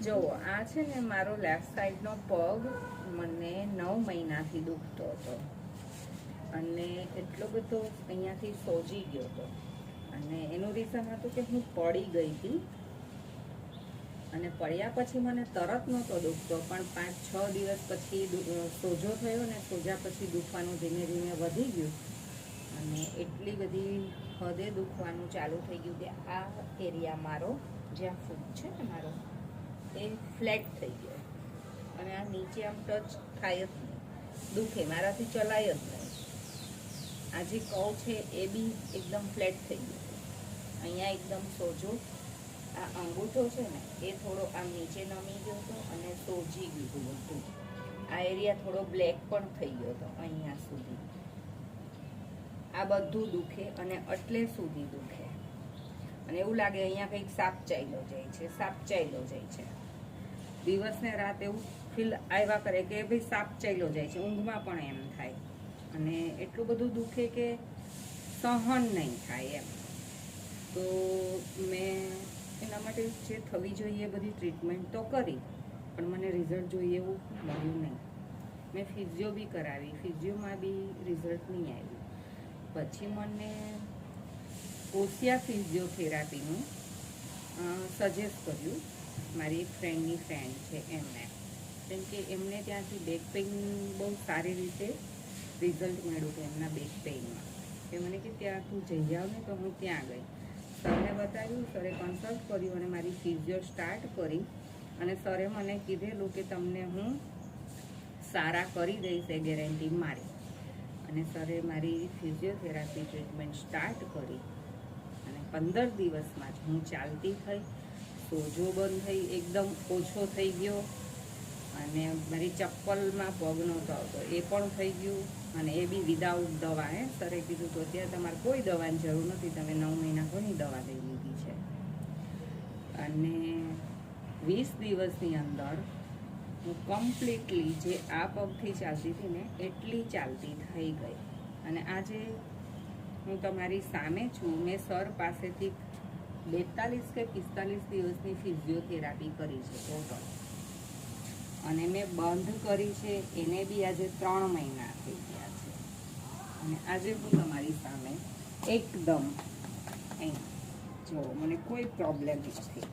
જો આ છે ને મારો લેફ્ટ સાઈડનો પગ મને 9 મહિનાથી દુખતો હતો અને એટલો બધો અહીંયાથી સોજી ગયો હતો અને એનું રીઝન હતું કે હું પડી ગઈ હતી અને પડ્યા પછી મને તરત નહોતો દુખતો પણ 5-6 દિવસ પછી સોજો થયો ને સોજા પછી દુખવાનું ધીમે ધીમે વધી ગયું અને એટલી બધી હદે દુખવાનું ચાલુ થઈ ગયું કે આ એરિયા મારો જ્યાં ફૂટ છે ને મારો એ ફ્લેટ થઈ ગયો અને આ નીચે આમ ટચ થાય જ નહીં, દુખે, મારાથી ચલાય જ નહીં. આ જે કહું છે એ બી એકદમ ફ્લેટ થઈ ગયો, અહીંયા એકદમ સોજો. આ અંગૂઠો છે ને એ થોડો આમ નીચે નમી ગયો હતો અને સોજી ગયું બધું. આ એરિયા થોડો બ્લેક પણ થઈ ગયો હતો અહીંયા સુધી. આ બધું દુખે અને એટલે સુધી દુખે અને એવું લાગે અહીંયા કંઈક સાપ ચાલ્યો જાય છે, સાપ ચાલ્યો જાય છે. દિવસ ને રાત એવું ફીલ આવ્યા કરે કે ભાઈ સાપ ચાલ્યો જાય છે, ઊંઘમાં પણ એમ થાય અને એટલું બધું દુખે કે સહન નહીં થાય એમ. તો મેં એના માટે જે થવી જોઈએ બધી ટ્રીટમેન્ટ તો કરી પણ મને રિઝલ્ટ જોઈએ એવું મળ્યું નહીં. મેં ફિઝિયો બી કરાવી, ફિઝિયોમાં બી રિઝલ્ટ નહીં આવ્યું. પછી મને ઓસિયા ફિઝિયોથેરાપીનું સજેસ્ટ કર્યું મારી એક ફ્રેન્ડની ફ્રેન્ડ છે એમને, કેમ કે એમને ત્યાંથી બેક પેઇન બહુ સારી રીતે રિઝલ્ટ મળ્યું હતું એમના બેક પેઇનમાં. એ મને કે ત્યાં તું જઈ આવ ને, તો હું ત્યાં ગઈ, સરને બતાવ્યું, સરે કન્સલ્ટ કર્યું અને મારી ફિઝિયો સ્ટાર્ટ કરી અને સરે મને કીધેલું કે તમને હું સારા કરી દઈશ, એ ગેરંટી મારી. અને સરે મારી ફિઝિયોથેરાપી ટ્રીટમેન્ટ સ્ટાર્ટ કરી અને 15 દિવસમાં જ હું ચાલતી થઈ, સોજો બંધ થઈ, એકદમ ઓછો થઈ ગયો અને મારી ચપ્પલમાં પગ નહોતો આવતો એ પણ થઈ ગયું અને એ બી વિદાઉટ દવા. સરે કીધું તો અત્યારે તમારે કોઈ દવાની જરૂર નથી, તમે 9 મહિના ઘણી દવા લઈ લીધી છે. અને 20 દિવસની અંદર હું કમ્પ્લીટલી જે આ પગથી ચાલતી હતી ને એટલી ચાલતી થઈ ગઈ. અને આજે હું તમારી સામે છું, મેં સર પાસેથી 42 કે 45 દિવસની ફિઝિયોથેરાપી કરી છે ટોટલ અને મેં બંધ કરી છે એને બી આજે 3 મહિના થઈ ગયા છે. અને આજે હું તમારી સામે એકદમ જો મને કોઈ પ્રોબ્લેમ નથી,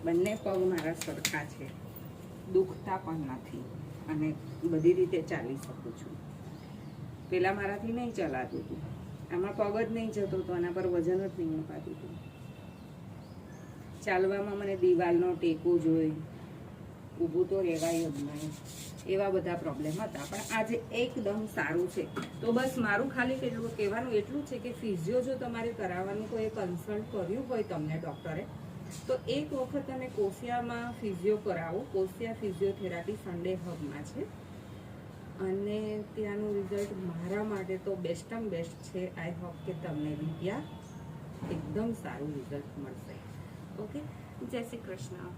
બંને પગ મારા સરખા છે, દુખતા પણ નથી અને બધી રીતે ચાલી શકું છું. પહેલાં મારાથી નહીં ચલાતું હતું, આમાં પગ જ નહીં જતો હતો, આના પર વજન જ નહીં મુકાતું હતું. ચાલવામાં મને દિવાલનો ટેકો જોઈ, ઊભું તો રહેવાય જ નહીં, એવા બધા પ્રોબ્લેમ હતા. પણ આજે એકદમ સારું છે. તો બસ મારું ખાલી કહેવાનું એટલું છે કે ફિઝિયો જો તમારે કરાવવાનું કોઈ કન્સલ્ટ કર્યું હોય તમને ડૉક્ટરે, તો એક વખત તમે કોસિયામાં ફિઝિયો કરાવો. કોસિયા ફિઝિયોથેરાપી સન્ડે હબમાં છે અને ત્યાંનું રિઝલ્ટ મારા માટે તો બેસ્ટમાં બેસ્ટ છે. આઈ હોપ કે તમને બી ત્યાં એકદમ સારું રિઝલ્ટ મળશે. ઓકે, જય શ્રી કૃષ્ણ.